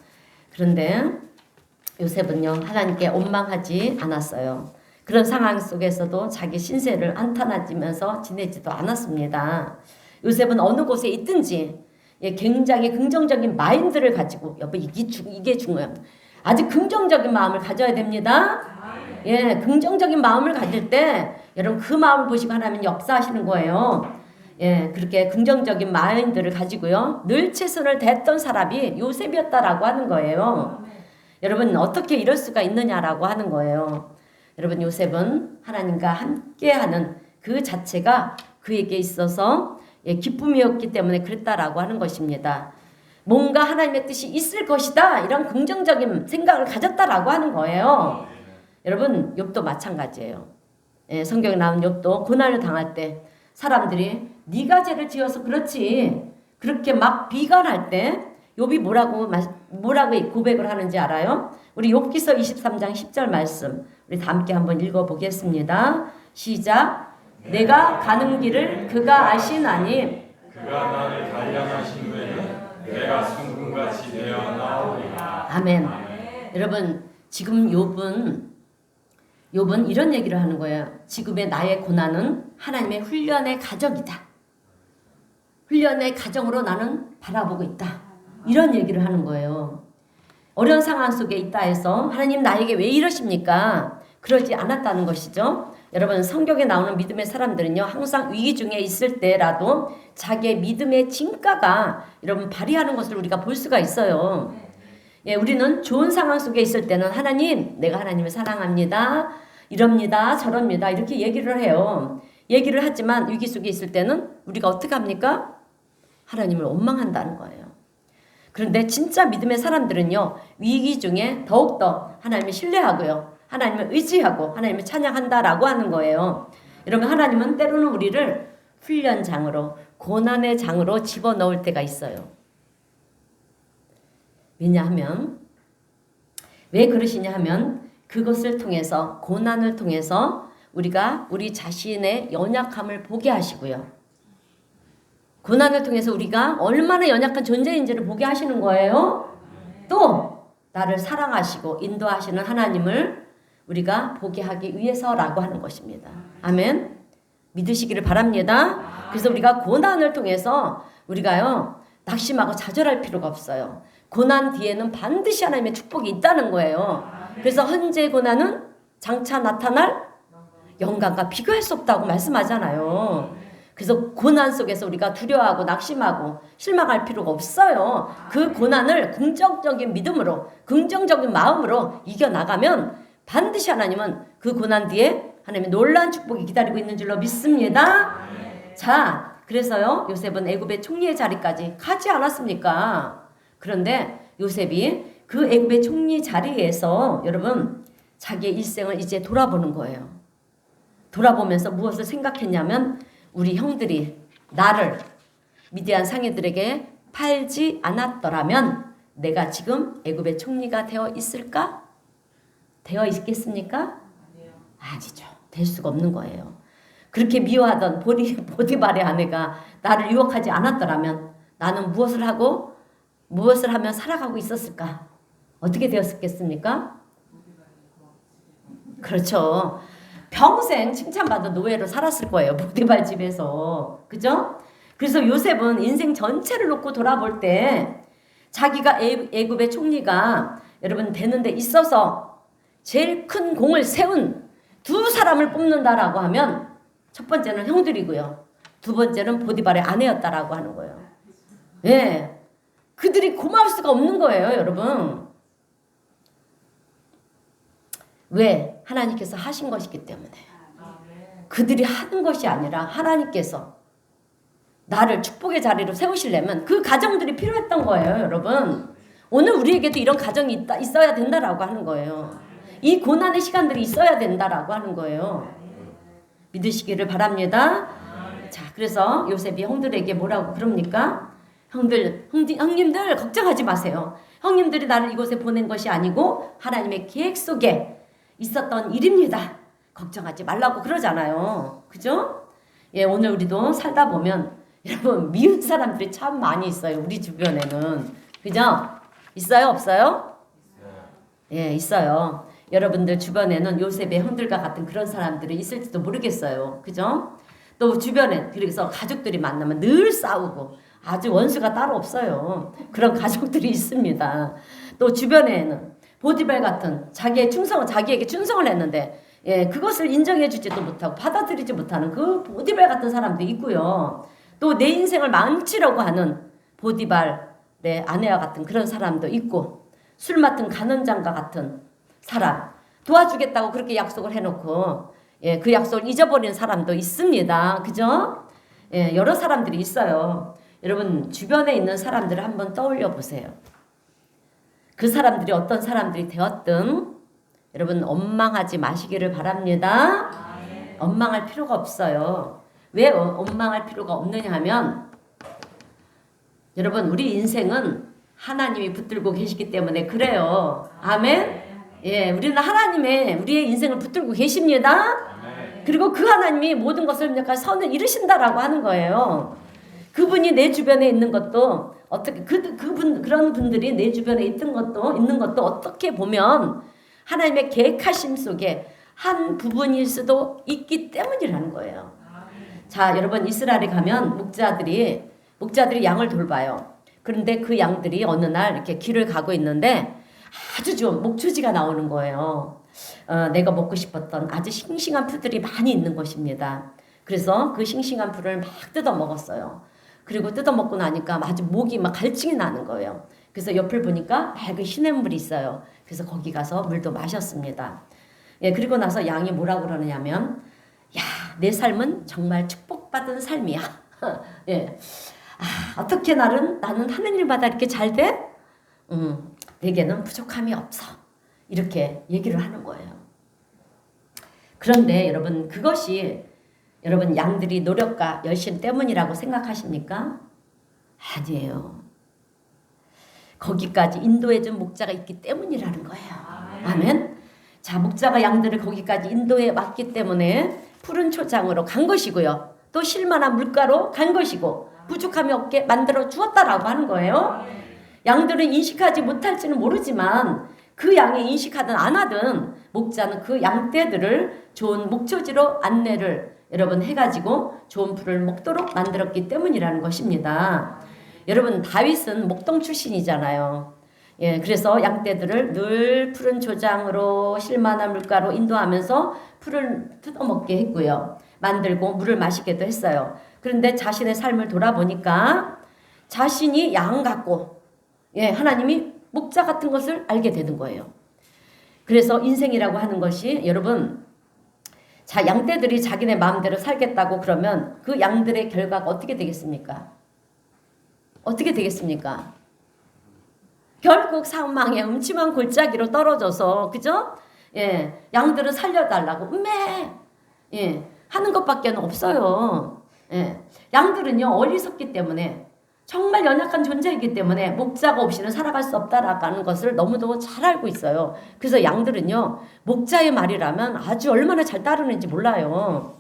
그런데 요셉은요, 하나님께 원망하지 않았어요. 그런 상황 속에서도 자기 신세를 안타나지면서 지내지도 않았습니다. 요셉은 어느 곳에 있든지, 예, 굉장히 긍정적인 마인드를 가지고, 여보, 이게 중요해요. 아주 긍정적인 마음을 가져야 됩니다. 예, 긍정적인 마음을 가질 때 여러분, 그 마음을 보시고 하나님 역사하시는 거예요. 예, 그렇게 긍정적인 마인드를 가지고요, 늘 최선을 다했던 사람이 요셉이었다라고 하는 거예요. 여러분, 어떻게 이럴 수가 있느냐라고 하는 거예요. 여러분, 요셉은 하나님과 함께하는 그 자체가 그에게 있어서, 예, 기쁨이었기 때문에 그랬다라고 하는 것입니다. 뭔가 하나님의 뜻이 있을 것이다, 이런 긍정적인 생각을 가졌다라고 하는 거예요. 여러분, 욥도 마찬가지예요. 예, 성경에 나온 욥도 고난을 당할 때 사람들이 네가 죄를 지어서 그렇지, 그렇게 막 비관할 때 욥이 뭐라고 고백을 하는지 알아요? 우리 욥기서 23장 10절 말씀 우리 다 함께 한번 읽어보겠습니다. 시작. 내가 가는 길을 그가 아시나니 그가 나를 단련하신 후에는 내가 같이 되어 나오리라. 아멘. 여러분 지금 욥은 이런 얘기를 하는 거예요. 지금의 나의 고난은 하나님의 훈련의 가정이다. 훈련의 가정으로 나는 바라보고 있다. 이런 얘기를 하는 거예요. 어려운 상황 속에 있다 해서 하나님 나에게 왜 이러십니까? 그러지 않았다는 것이죠. 여러분 성경에 나오는 믿음의 사람들은요 항상 위기 중에 있을 때라도 자기의 믿음의 진가가 여러분 발휘하는 것을 우리가 볼 수가 있어요. 예, 우리는 좋은 상황 속에 있을 때는 하나님, 내가 하나님을 사랑합니다. 이럽니다. 저럽니다. 이렇게 얘기를 해요. 얘기를 하지만 위기 속에 있을 때는 우리가 어떻게 합니까? 하나님을 원망한다는 거예요. 그런데 진짜 믿음의 사람들은요. 위기 중에 더욱더 하나님을 신뢰하고요. 하나님을 의지하고 하나님을 찬양한다라고 하는 거예요. 여러분 하나님은 때로는 우리를 훈련장으로 고난의 장으로 집어넣을 때가 있어요. 왜냐하면 왜 그러시냐 하면 그것을 통해서 고난을 통해서 우리가 우리 자신의 연약함을 보게 하시고요. 고난을 통해서 우리가 얼마나 연약한 존재인지를 보게 하시는 거예요. 또 나를 사랑하시고 인도하시는 하나님을 우리가 보게 하기 위해서라고 하는 것입니다. 아멘. 믿으시기를 바랍니다. 그래서 우리가 고난을 통해서 우리가요 낙심하고 좌절할 필요가 없어요. 고난 뒤에는 반드시 하나님의 축복이 있다는 거예요. 그래서 현재 고난은 장차 나타날 영광과 비교할 수 없다고 말씀하잖아요. 그래서 고난 속에서 우리가 두려워하고 낙심하고 실망할 필요가 없어요. 그 고난을 긍정적인 믿음으로 긍정적인 마음으로 이겨나가면 반드시 하나님은 그 고난 뒤에 하나님의 놀라운 축복이 기다리고 있는 줄로 믿습니다. 자, 그래서요 요셉은 애굽의 총리의 자리까지 가지 않았습니까? 그런데 요셉이 그 애굽의 총리 자리에서 여러분 자기의 일생을 이제 돌아보는 거예요. 돌아보면서 무엇을 생각했냐면 우리 형들이 나를 미디안 상인들에게 팔지 않았더라면 내가 지금 애굽의 총리가 되어 있을까? 되어 있겠습니까? 아니죠. 될 수가 없는 거예요. 그렇게 미워하던 보디발의 아내가 나를 유혹하지 않았더라면 나는 무엇을 하면 살아가고 있었을까? 어떻게 되었겠습니까? 그렇죠. 평생 칭찬받은 노예로 살았을 거예요. 보디발 집에서. 그죠? 그래서 요셉은 인생 전체를 놓고 돌아볼 때 자기가 애굽의 총리가 여러분 되는 데 있어서 제일 큰 공을 세운 두 사람을 뽑는다라고 하면 첫 번째는 형들이고요. 두 번째는 보디발의 아내였다라고 하는 거예요. 예. 그들이 고마울 수가 없는 거예요, 여러분. 왜? 하나님께서 하신 것이기 때문에. 그들이 하는 것이 아니라 하나님께서 나를 축복의 자리로 세우시려면 그 가정들이 필요했던 거예요, 여러분. 오늘 우리에게도 이런 가정이 있어야 된다라고 하는 거예요. 이 고난의 시간들이 있어야 된다라고 하는 거예요. 믿으시기를 바랍니다. 자, 그래서 요셉이 형들에게 뭐라고 그럽니까? 형님들 걱정하지 마세요. 형님들이 나를 이곳에 보낸 것이 아니고 하나님의 계획 속에 있었던 일입니다. 걱정하지 말라고 그러잖아요. 그죠? 예, 오늘 우리도 살다 보면 여러분 미운 사람들이 참 많이 있어요. 우리 주변에는. 그죠? 있어요? 없어요? 예, 있어요. 여러분들 주변에는 요셉의 형들과 같은 그런 사람들이 있을지도 모르겠어요. 그죠? 또 주변에 그래서 가족들이 만나면 늘 싸우고 아주 원수가 따로 없어요. 그런 가족들이 있습니다. 또 주변에는 보디발 같은 자기에게 충성을 했는데 예, 그것을 인정해주지도 못하고 받아들이지 못하는 그 보디발 같은 사람도 있고요. 또 내 인생을 망치려고 하는 보디발의 아내와 같은 그런 사람도 있고 술 맡은 간원장과 같은 사람 도와주겠다고 그렇게 약속을 해놓고 예, 그 약속을 잊어버리는 사람도 있습니다. 그죠? 예, 여러 사람들이 있어요. 여러분 주변에 있는 사람들을 한번 떠올려 보세요. 그 사람들이 어떤 사람들이 되었든 여러분 원망하지 마시기를 바랍니다. 원망할 필요가 없어요. 왜 원망할 필요가 없느냐 하면 여러분 우리 인생은 하나님이 붙들고 계시기 때문에 그래요. 아멘. 예, 우리는 우리의 인생을 붙들고 계십니다. 그리고 그 하나님이 모든 것을 선을 이루신다라고 하는 거예요. 그분이 내 주변에 있는 것도 어떻게 그런 분들이 내 주변에 있는 것도 어떻게 보면 하나님의 계획하심 속에 한 부분일 수도 있기 때문이라는 거예요. 자, 여러분 이스라엘에 가면 목자들이 양을 돌봐요. 그런데 그 양들이 어느 날 이렇게 길을 가고 있는데 아주 좋은 목초지가 나오는 거예요. 내가 먹고 싶었던 아주 싱싱한 풀들이 많이 있는 것입니다. 그래서 그 싱싱한 풀을 막 뜯어 먹었어요. 그리고 뜯어 먹고 나니까 아주 목이 막 갈증이 나는 거예요. 그래서 옆을 보니까 맑은 시냇물이 있어요. 그래서 거기 가서 물도 마셨습니다. 예, 그리고 나서 양이 뭐라 그러느냐면, 야, 내 삶은 정말 축복받은 삶이야. 예, 어떻게 나는 하는 일마다 이렇게 잘 돼? 내게는 부족함이 없어. 이렇게 얘기를 하는 거예요. 그런데 여러분 그것이 여러분 양들이 노력과 열심 때문이라고 생각하십니까? 아니에요. 거기까지 인도해준 목자가 있기 때문이라는 거예요. 아멘. 자, 목자가 양들을 거기까지 인도해 왔기 때문에 푸른 초장으로 간 것이고요. 또 쉴만한 물가로 간 것이고 부족함이 없게 만들어 주었다라고 하는 거예요. 양들은 인식하지 못할지는 모르지만 그 양이 인식하든 안 하든 목자는 그 양떼들을 좋은 목초지로 안내를 여러분 해가지고 좋은 풀을 먹도록 만들었기 때문이라는 것입니다. 여러분 다윗은 목동 출신이잖아요. 예, 그래서 양떼들을 늘 푸른 초장으로 쉴만한 물가로 인도하면서 풀을 뜯어먹게 했고요. 만들고 물을 마시게도 했어요. 그런데 자신의 삶을 돌아보니까 자신이 양 같고 예, 하나님이 목자 같은 것을 알게 되는 거예요. 그래서 인생이라고 하는 것이 여러분 자, 양떼들이 자기네 마음대로 살겠다고 그러면 그 양들의 결과가 어떻게 되겠습니까? 어떻게 되겠습니까? 결국 사망의 음침한 골짜기로 떨어져서 그죠? 예, 양들은 살려달라고 예, 하는 것밖에 없어요. 예, 양들은요 어리석기 때문에 정말 연약한 존재이기 때문에 목자가 없이는 살아갈 수 없다라는 것을 너무도 잘 알고 있어요. 그래서 양들은요 목자의 말이라면 아주 얼마나 잘 따르는지 몰라요.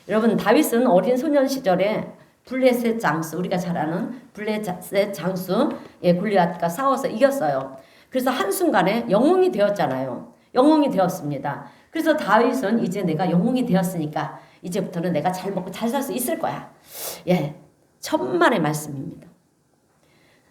여러분 다윗은 어린 소년 시절에 블레셋 장수, 우리가 잘 아는 블레셋 장수 골리앗과 싸워서 이겼어요. 그래서 한순간에 영웅이 되었잖아요. 영웅이 되었습니다. 그래서 다윗은 이제 내가 영웅이 되었으니까 이제부터는 내가 잘 먹고 잘 살 수 있을 거야. 예, 천만의 말씀입니다.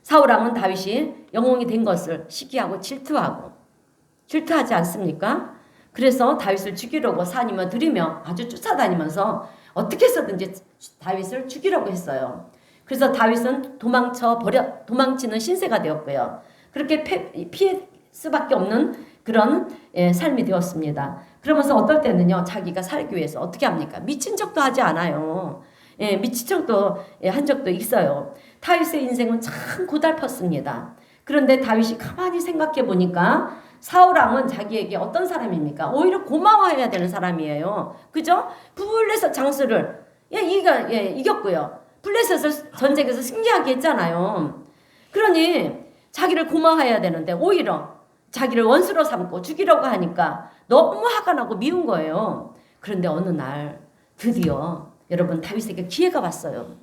사울왕은 다윗이 영웅이 된 것을 시기하고 질투하지 않습니까? 그래서 다윗을 죽이려고 산이며 들이며 아주 쫓아다니면서 어떻게 해서든지 다윗을 죽이려고 했어요. 그래서 다윗은 도망치는 신세가 되었고요. 그렇게 피할 수밖에 없는 그런 삶이 되었습니다. 그러면서 어떨 때는요 자기가 살기 위해서 어떻게 합니까? 미친 척도 하지 않아요. 예, 미친 척도 한 적도 있어요. 다윗의 인생은 참 고달팠습니다. 그런데 다윗이 가만히 생각해 보니까 사울왕은 자기에게 어떤 사람입니까? 오히려 고마워해야 되는 사람이에요. 그죠? 블레셋 장수를 이겼고요. 블레셋을 전쟁에서 승리하게 했잖아요. 그러니 자기를 고마워해야 되는데 오히려 자기를 원수로 삼고 죽이려고 하니까 너무 화가 나고 미운 거예요. 그런데 어느 날 드디어 여러분 다윗에게 기회가 왔어요.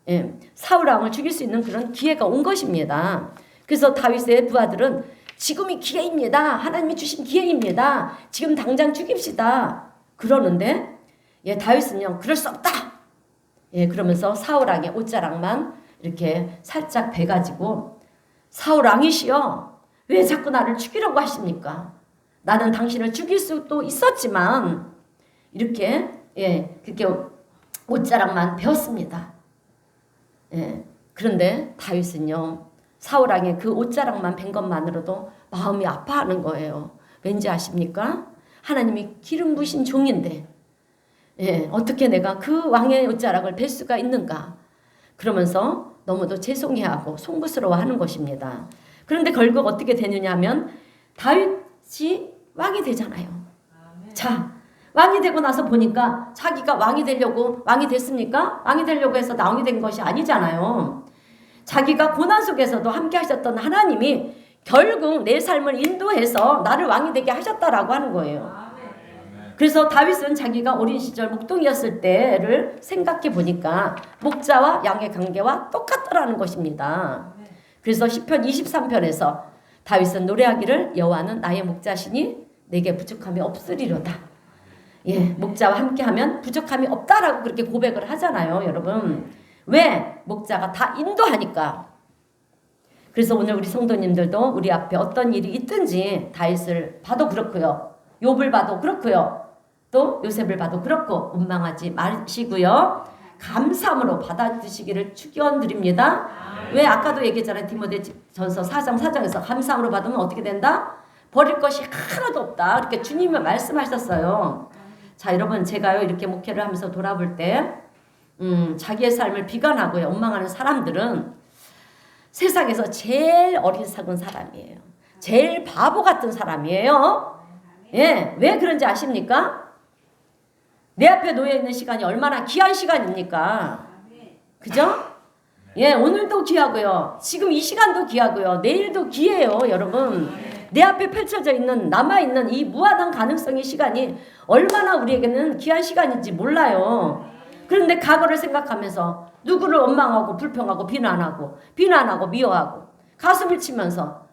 예, 사울왕을 죽일 수 있는 그런 기회가 온 것입니다. 그래서 다윗의 부하들은 지금이 기회입니다. 하나님이 주신 기회입니다. 지금 당장 죽입시다. 그러는데 다윗은요 그럴 수 없다. 그러면서 사울왕의 옷자락만 이렇게 살짝 베가지고 사울왕이시여 왜 자꾸 나를 죽이려고 하십니까? 나는 당신을 죽일 수도 있었지만 이렇게 그렇게 옷자락만 베었습니다. 그런데 다윗은요 사울왕의 그 옷자락만 벤 것만으로도 마음이 아파하는 거예요. 왠지 아십니까? 하나님이 기름 부으신 종인데 어떻게 내가 그 왕의 옷자락을 벨 수가 있는가? 그러면서 너무도 죄송해하고 송구스러워하는 것입니다. 그런데 결국 어떻게 되느냐 하면 다윗이 왕이 되잖아요. 자, 왕이 되고 나서 보니까 자기가 왕이 됐습니까? 왕이 되려고 해서 왕이 된 것이 아니잖아요. 자기가 고난 속에서도 함께 하셨던 하나님이 결국 내 삶을 인도해서 나를 왕이 되게 하셨다라고 하는 거예요. 그래서 다윗은 자기가 어린 시절 목동이었을 때를 생각해 보니까 목자와 양의 관계와 똑같더라는 것입니다. 그래서 시편 23편에서 다윗은 노래하기를 여호와는 나의 목자시니 내게 부족함이 없으리로다. 예, 목자와 함께하면 부족함이 없다라고 그렇게 고백을 하잖아요, 여러분. 왜? 목자가 다 인도하니까. 그래서 오늘 우리 성도님들도 우리 앞에 어떤 일이 있든지 다윗을 봐도 그렇고요, 욥을 봐도 그렇고요, 또 요셉을 봐도 그렇고 원망하지 마시고요, 감사함으로 받아주시기를 축원드립니다. 왜? 아까도 얘기했잖아요. 디모데전서 4장 4장에서 감사함으로 받으면 어떻게 된다? 버릴 것이 하나도 없다. 이렇게 주님이 말씀하셨어요. 자, 여러분, 제가요 이렇게 목회를 하면서 돌아볼 때 자기의 삶을 비관하고요 원망하는 사람들은 세상에서 제일 어리석은 사람이에요. 제일 바보 같은 사람이에요. 예, 왜 그런지 아십니까? 내 앞에 놓여 있는 시간이 얼마나 귀한 시간입니까? 그죠? 예, 오늘도 귀하고요, 지금 이 시간도 귀하고요, 내일도 귀해요, 여러분. 내 앞에 펼쳐져 있는, 남아있는 이 무한한 가능성의 시간이 얼마나 우리에게는 귀한 시간인지 몰라요. 그런데 과거를 생각하면서 누구를 원망하고 불평하고 비난하고 미워하고 가슴을 치면서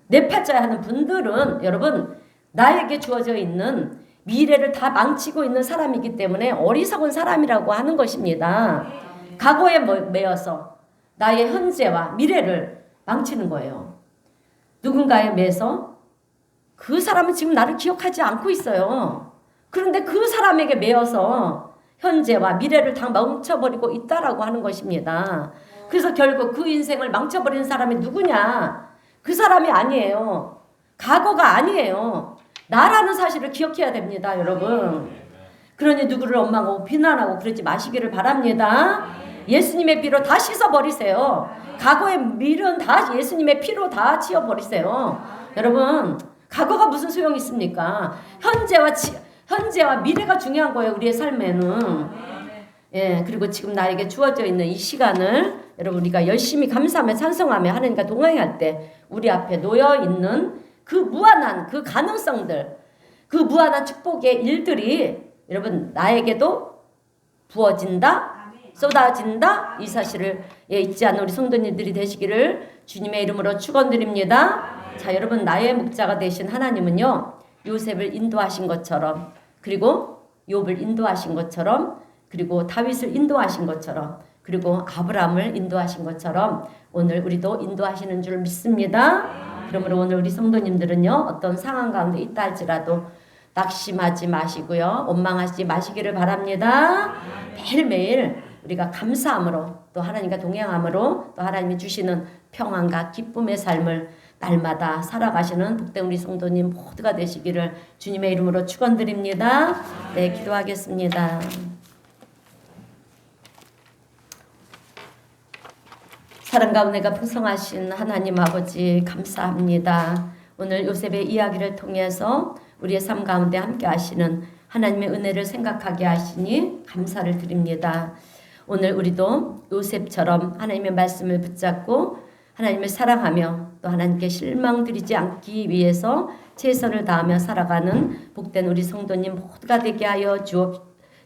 내 팔자야 하는 분들은 여러분, 나에게 주어져 있는 미래를 다 망치고 있는 사람이기 때문에 어리석은 사람이라고 하는 것입니다. 과거에 매여서 나의 현재와 미래를 망치는 거예요. 누군가에 매서 그 사람은 지금 나를 기억하지 않고 있어요. 그런데 그 사람에게 매여서 현재와 미래를 다 망쳐버리고 있다라고 하는 것입니다. 그래서 결국 그 인생을 망쳐버리는 사람이 누구냐? 그 사람이 아니에요. 과거가 아니에요. 나라는 사실을 기억해야 됩니다, 여러분. 그러니 누구를 원망하고 비난하고 그러지 마시기를 바랍니다. 예수님의 피로 다 씻어버리세요. 과거의 밀은 다 예수님의 피로 다 치워버리세요. 여러분, 과거가 무슨 소용이 있습니까? 현재와 미래가 중요한 거예요, 우리의 삶에는. 예, 그리고 지금 나에게 주어져 있는 이 시간을 여러분, 우리가 열심히 감사하며 찬송하며 하나님과 동행할 때 우리 앞에 놓여 있는 그 무한한 그 가능성들, 그 무한한 축복의 일들이 여러분 나에게도 부어진다, 쏟아진다, 이 사실을 잊지 않는 우리 성도님들이 되시기를 주님의 이름으로 축원드립니다. 자, 여러분, 나의 목자가 되신 하나님은요 요셉을 인도하신 것처럼, 그리고 욥을 인도하신 것처럼, 그리고 다윗을 인도하신 것처럼, 그리고 아브라함을 인도하신 것처럼 오늘 우리도 인도하시는 줄 믿습니다. 그러므로 오늘 우리 성도님들은요 어떤 상황 가운데 있다 할지라도 낙심하지 마시고요 원망하지 마시기를 바랍니다. 매일매일 우리가 감사함으로, 또 하나님과 동행함으로, 또 하나님이 주시는 평안과 기쁨의 삶을 날마다 살아가시는 복된 우리 성도님 모두가 되시기를 주님의 이름으로 축원드립니다. 네, 기도하겠습니다. 사랑 가운데가 풍성하신 하나님 아버지 감사합니다. 오늘 요셉의 이야기를 통해서 우리의 삶 가운데 함께 하시는 하나님의 은혜를 생각하게 하시니 감사를 드립니다. 오늘 우리도 요셉처럼 하나님의 말씀을 붙잡고 하나님을 사랑하며 또 하나님께 실망드리지 않기 위해서 최선을 다하며 살아가는 복된 우리 성도님 모두가 되게 하여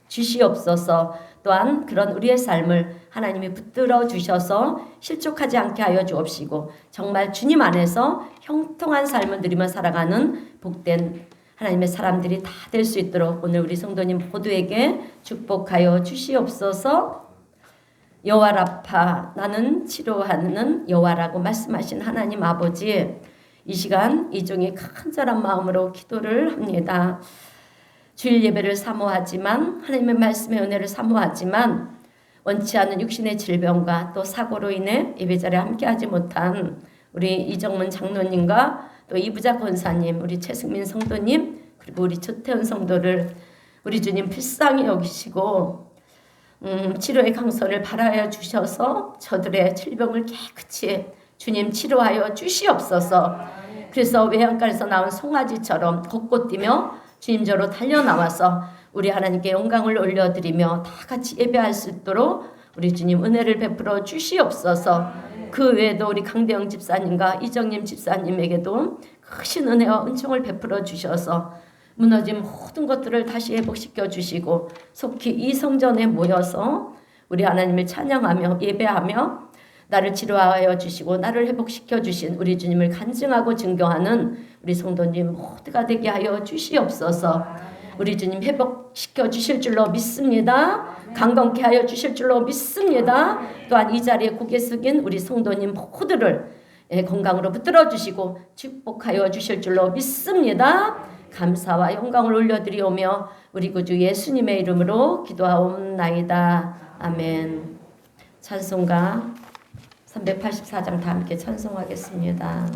주시옵소서. 또한 그런 우리의 삶을 하나님이 붙들어 주셔서 실족하지 않게 하여 주옵시고 정말 주님 안에서 형통한 삶을 누리며 살아가는 복된 하나님의 사람들이 다 될 수 있도록 오늘 우리 성도님 모두에게 축복하여 주시옵소서. 여호와 라파, 나는 치료하는 여호와라고 말씀하신 하나님 아버지, 이 시간 이 종이 간절한 마음으로 기도를 합니다. 주일 예배를 사모하지만, 하나님의 말씀의 은혜를 사모하지만 원치 않은 육신의 질병과 또 사고로 인해 예배자리에 함께하지 못한 우리 이정문 장로님과 또 이부자 권사님, 우리 최승민 성도님, 그리고 우리 조태현 성도를 우리 주님 불쌍히 여기시고 치료의 강선을 바라여 주셔서 저들의 질병을 깨끗이 주님 치료하여 주시옵소서. 그래서 외양간에서 나온 송아지처럼 걷고 뛰며 주님저로 달려나와서 우리 하나님께 영광을 올려드리며 다 같이 예배할 수 있도록 우리 주님 은혜를 베풀어 주시옵소서. 그 외에도 우리 강대영 집사님과 이정님 집사님에게도 크신 은혜와 은총을 베풀어 주셔서 무너진 모든 것들을 다시 회복시켜 주시고 속히 이 성전에 모여서 우리 하나님을 찬양하며 예배하며 나를 치료하여 주시고 나를 회복시켜 주신 우리 주님을 간증하고 증거하는 우리 성도님 모두가 되게 하여 주시옵소서. 우리 주님 회복시켜 주실 줄로 믿습니다. 강건케 하여 주실 줄로 믿습니다. 또한 이 자리에 고개 숙인 우리 성도님 모두를 건강으로 붙들어 주시고 축복하여 주실 줄로 믿습니다. 감사와 영광을 올려드리오며 우리 구주 예수님의 이름으로 기도하옵나이다. 아멘. 찬송가 384장 다 함께 찬송하겠습니다.